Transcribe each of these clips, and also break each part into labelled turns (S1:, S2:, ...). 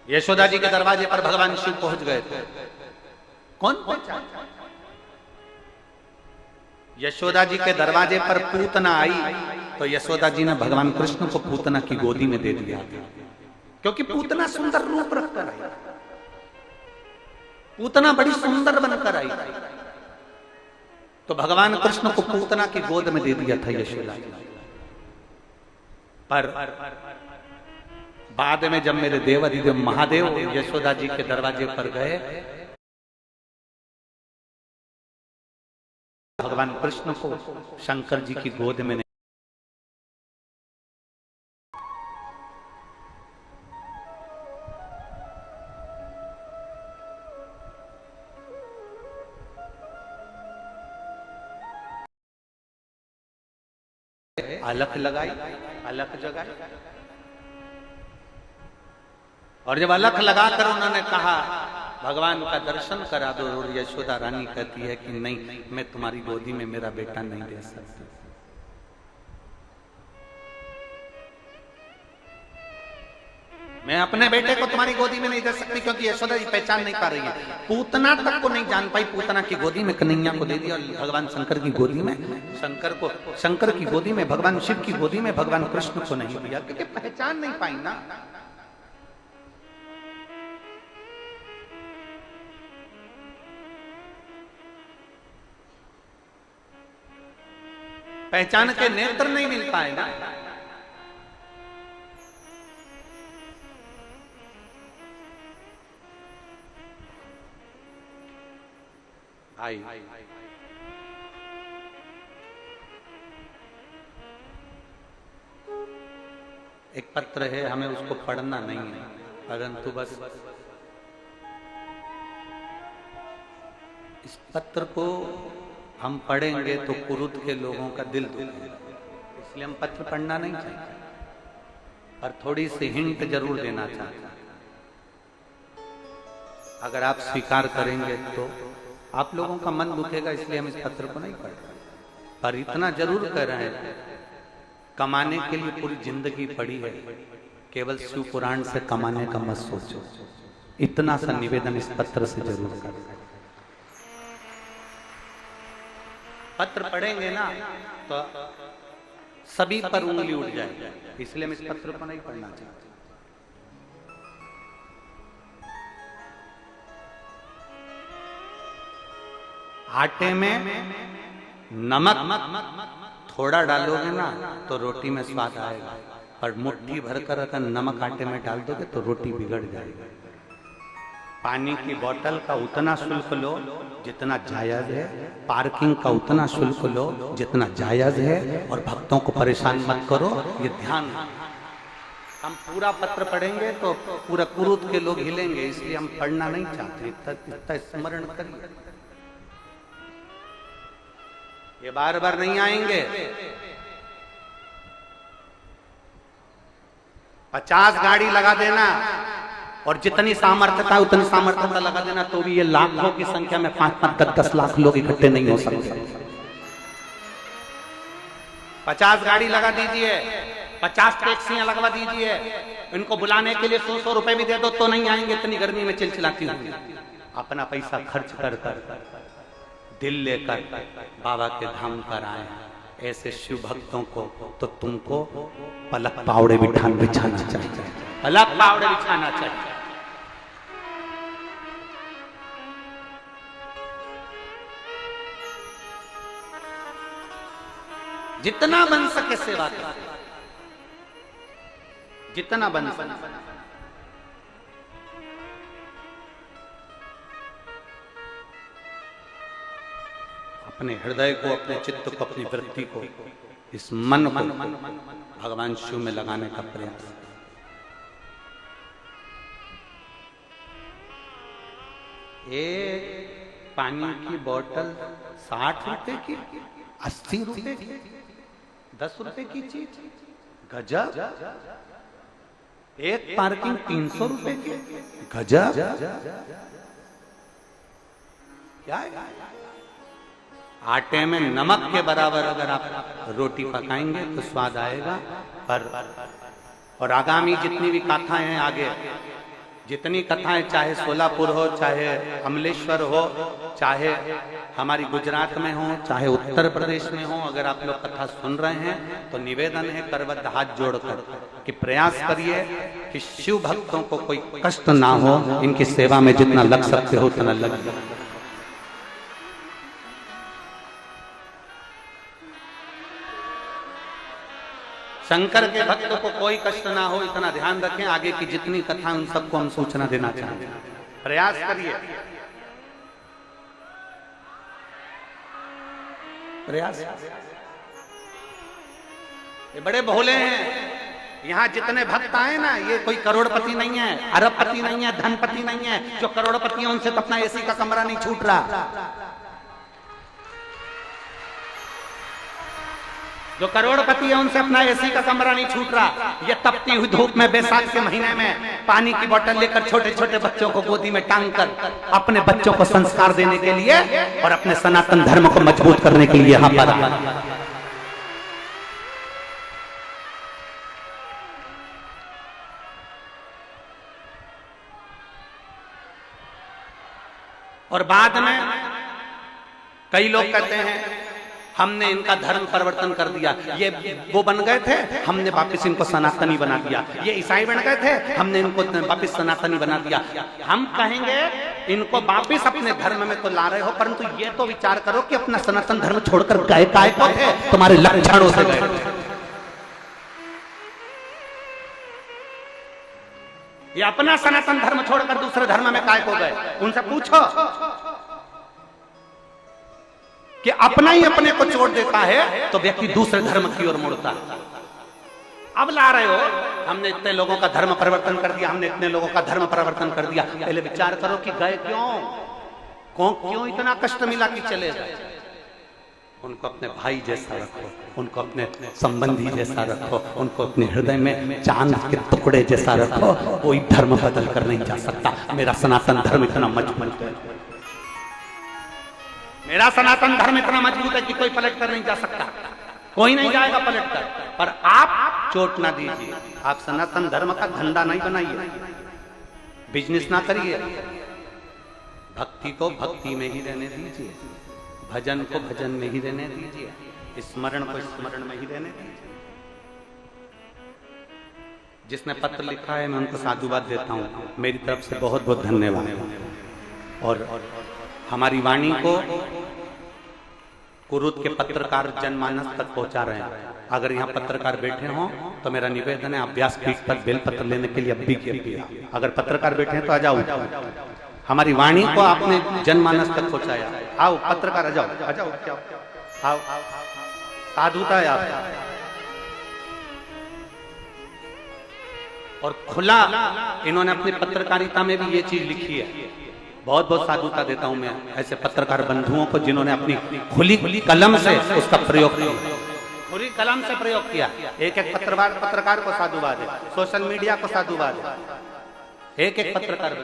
S1: यशोदा जी के दरवाजे पर भगवान शिव पहुंच गए थे। कौन पहुंचा? यशोदा जी के दरवाजे पर पूतना आई तो यशोदा जी ने भगवान कृष्ण को पूतना की गोदी में दे दिया, क्योंकि पूतना सुंदर रूप रखकर आई, पूतना बड़ी सुंदर बनकर आई, तो भगवान कृष्ण को पूतना की गोद में दे दिया था यशोदा जी। पर बाद में जब मेरे देवाधिदेव महादेव यशोदा जी के दरवाजे पर गए, भगवान कृष्ण को शंकर जी की गोद में अलख लगाई, अलख जगाई, और जब अलख लगाकर उन्होंने कहा भगवान का दर्शन करा दो, और यशोदा रानी कहती है कि नहीं, मैं तुम्हारी गोदी में मेरा बेटा नहीं दे सकती। मैं अपने बेटे को तुम्हारी गोदी में नहीं दे सकती, क्योंकि यशोदा जी पहचान नहीं पा रही है, पूतना तक को नहीं जान पाई। पूतना की गोदी में कन्हैया को दे दिया, और भगवान शंकर की गोदी में शंकर की गोदी में, भगवान शिव की गोदी में भगवान कृष्ण को नहीं दिया, क्योंकि पहचान नहीं पाई ना। पहचान के नेत्र नहीं मिल पाए ना। भाई एक पत्र है, हमें उसको पढ़ना नहीं है, परंतु बस इस पत्र को हम पढ़ेंगे तो कुरुद के लोगों का दिल दुखेगा, इसलिए हम पत्र पढ़ना नहीं चाहते, पर थोड़ी सी हिंट जरूर देना चाहते हैं। अगर आप स्वीकार करेंगे तो आप लोगों का मन दुखेगा, इसलिए हम इस पत्र को नहीं पढ़ रहे, पर इतना जरूर कह रहे हैं, कमाने के लिए पूरी जिंदगी पड़ी है, केवल शिव पुराण से कमाने का मत सोचो। इतना सा निवेदन इस पत्र से जरूर करें। पत्र पढ़ेंगे ना तो सभी पर उंगली उठ जाएगी, इसलिए हम इस पत्र को नहीं पढ़ना चाहते। आटे में नमक थोड़ा डालोगे ना तो रोटी में स्वाद आएगा, पर मुट्ठी भरकर अगर नमक आटे में डाल दोगे तो रोटी बिगड़ जाएगी। पानी की बोतल का उतना शुल्क लो जितना जायज है, पार्किंग का उतना शुल्क लो जितना जायज है, और भक्तों को परेशान मत करो, ये ध्यान। हम पूरा पत्र पढ़ेंगे तो पूरा कुरुद के लोग हिलेंगे, इसलिए हम पढ़ना नहीं चाहते। इतना स्मरण करिए, ये बार बार नहीं आएंगे। 50 गाड़ी लगा देना और जितनी सामर्थ्यता उतनी सामर्थ्यता लगा देना, तो भी ये लाखों की संख्या में 5-5, 10-10 लाख लोग इकट्ठे नहीं हो सकते। 50 गाड़ी लगा दीजिए, 50 टैक्सियां लगवा दीजिए, इनको बुलाने के लिए 100-100 रुपए भी दे दो तो नहीं आएंगे, इतनी गर्मी में चिलचिलाती हुई। अपना पैसा खर्च कर दिल लेकर बाबा के धाम पर आए ऐसे शिव भक्तों को तो तुमको पलक पावड़े बिछाना चाहिए, पलक पावड़े बिछाना चाहिए। जितना बन सके सेवा करें, जितना बन सके। अपने हृदय को, अपने चित्त को, अपनी वृत्ति को, इस मन को भगवान शिव में लगाने का प्रयास। एक पानी की बोतल 60 रुपए की, 80 रुपए की, 10 रुपए की चीज, गजब। एक पार्किंग 300 रुपए की, गजब। क्या है? आटे में नमक के बराबर अगर आप रोटी पकाएंगे तो स्वाद आएगा। पर और आगामी जितनी भी गाथाएं हैं आगे, जितनी कथाएं, चाहे सोलापुर हो, चाहे अमलेश्वर हो, चाहे हमारी गुजरात में हो, चाहे उत्तर प्रदेश में हो, अगर आप लोग कथा सुन रहे हैं तो निवेदन है करबद्ध हाथ जोड़कर कि प्रयास करिए कि शिव भक्तों को कोई कष्ट ना हो, इनकी सेवा में जितना लग सकते हो उतना लग। शंकर के भक्तों को कोई कष्ट ना हो, इतना ध्यान रखें। आगे की जितनी कथा उन सबको हम सूचना देना चाहते हैं, प्रयास करिए, प्रयास। ये बड़े भोले हैं, यहाँ जितने भक्त आए ना, ये कोई करोड़पति नहीं है, अरबपति नहीं है, धनपति नहीं है। जो करोड़पति है उनसे तो अपना एसी का कमरा नहीं छूट रहा। जो करोड़पति है उनसे अपना एसी का कमरा नहीं छूट रहा। ये तपती हुई धूप में बैसाख के महीने में पानी की बोतल लेकर छोटे छोटे बच्चों को गोदी में टांग कर अपने बच्चों को संस्कार देने के लिए और अपने सनातन धर्म को मजबूत करने के लिए यहाँ पर। और बाद में कई लोग कहते हैं हमने इनका धर्म परिवर्तन कर दिया, ये वो बन गए थे, हमने वापस इनको सनातनी बना दिया। ये ईसाई बन गए थे, हमने इनको वापस सनातनी बना दिया। हम कहेंगे इनको वापस अपने धर्म में तो ला रहे हो, परंतु ये तो विचार करो कि अपना सनातन धर्म छोड़कर गए काय को थे, तुम्हारे लक्षणों से गए। ये अपना सनातन धर्म छोड़कर दूसरे धर्म में काय को गए? उनसे पूछो कि अपना ही अपने को छोड़ देता है तो व्यक्ति दूसरे धर्म की ओर मुड़ता है। अब ला रहे हो, हमने इतने लोगों का धर्म परिवर्तन कर दिया, हमने इतने लोगों का धर्म परिवर्तन कर दिया। पहले विचार करो कि गए क्यों इतना कष्ट मिला कि चले गए। उनको अपने भाई जैसा रखो, उनको अपने संबंधी जैसा रखो, उनको अपने हृदय में चांद के टुकड़े जैसा रखो। कोई धर्म बदल कर नहीं जा सकता। मेरा सनातन धर्म इतना मजबूत है, मेरा सनातन धर्म इतना मजबूत है कि कोई पलट कर नहीं जा सकता, कोई नहीं जाएगा पलट कर। पर आप चोट ना दीजिए, आप सनातन धर्म का धंधा नहीं बनाइए, बिजनेस ना करिए। भक्ति को भक्ति में ही रहने दीजिए, भजन को भजन में ही रहने दीजिए, स्मरण को स्मरण में ही रहने दीजिए। जिसने पत्र लिखा है मैं उनको साधुवाद देता हूँ, मेरी तरफ से बहुत बहुत धन्यवाद। और हमारी वाणी को कुरुद के पत्रकार जनमानस तक पहुंचा रहे हैं। अगर यहाँ पत्रकार बैठे हों तो मेरा निवेदन है, आप व्यासपीठ पर बेलपत्र लेने के लिए अब भी अगर पत्रकार बैठे हैं तो आ जाओ। हमारी वाणी को आपने जनमानस तक पहुंचाया, आओ पत्रकार आ जाओ, आ जाओ, आओ, साधुता है आप। और खुला इन्होंने अपनी पत्रकारिता में भी ये चीज लिखी है। बहुत बहुत साधुता देता हूं मैं ऐसे पत्रकार बंधुओं को जिन्होंने अपनी खुली कलम से उसका प्रयोग किया, खुली कलम से प्रयोग किया। एक एक पत्रकार को साधुवाद है, सोशल मीडिया को साधुवाद है, एक एक पत्रकार।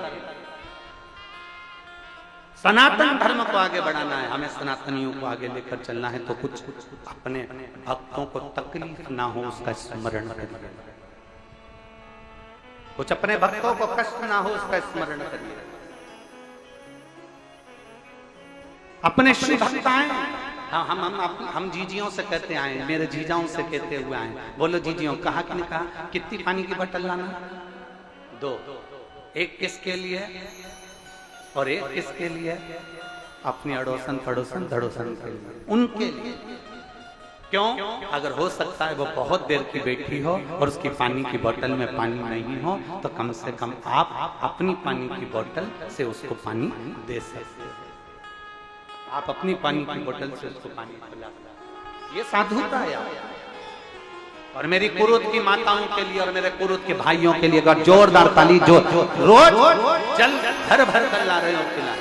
S1: सनातन धर्म को आगे बढ़ाना है, हमें सनातनियों को आगे लेकर चलना है, तो कुछ अपने भक्तों को तकलीफ ना हो उसका स्मरण करिए, कुछ अपने भक्तों को कष्ट ना हो उसका स्मरण करिए। अपने श्री भक्त आए, हम जीजियों से कहते आए, मेरे जीजाओं से कहते हुए आए। बोलो जीजियों, कहा कि नहीं कहा? कितनी पानी की बोतल लाना? 2। एक किसके लिए और एक किसके लिए? अपनी अड़ोसन पड़ोसन धड़ोसन के लिए, उनके लिए। क्यों? अगर हो सकता है वो बहुत देर की बैठी हो और उसकी पानी की बोतल में पानी नहीं हो, तो कम से कम आप अपनी पानी की बोतल से उसको पानी दे सकते हैं। आप अपनी पानी की बोतल से उसको पानी पिला, ये साधुता है। और मेरी कुरुद की माताओं के लिए और मेरे कुरुद के भाइयों के लिए जोरदार ताली, जो रोज जल भर भर कर ला रहे हो पिला।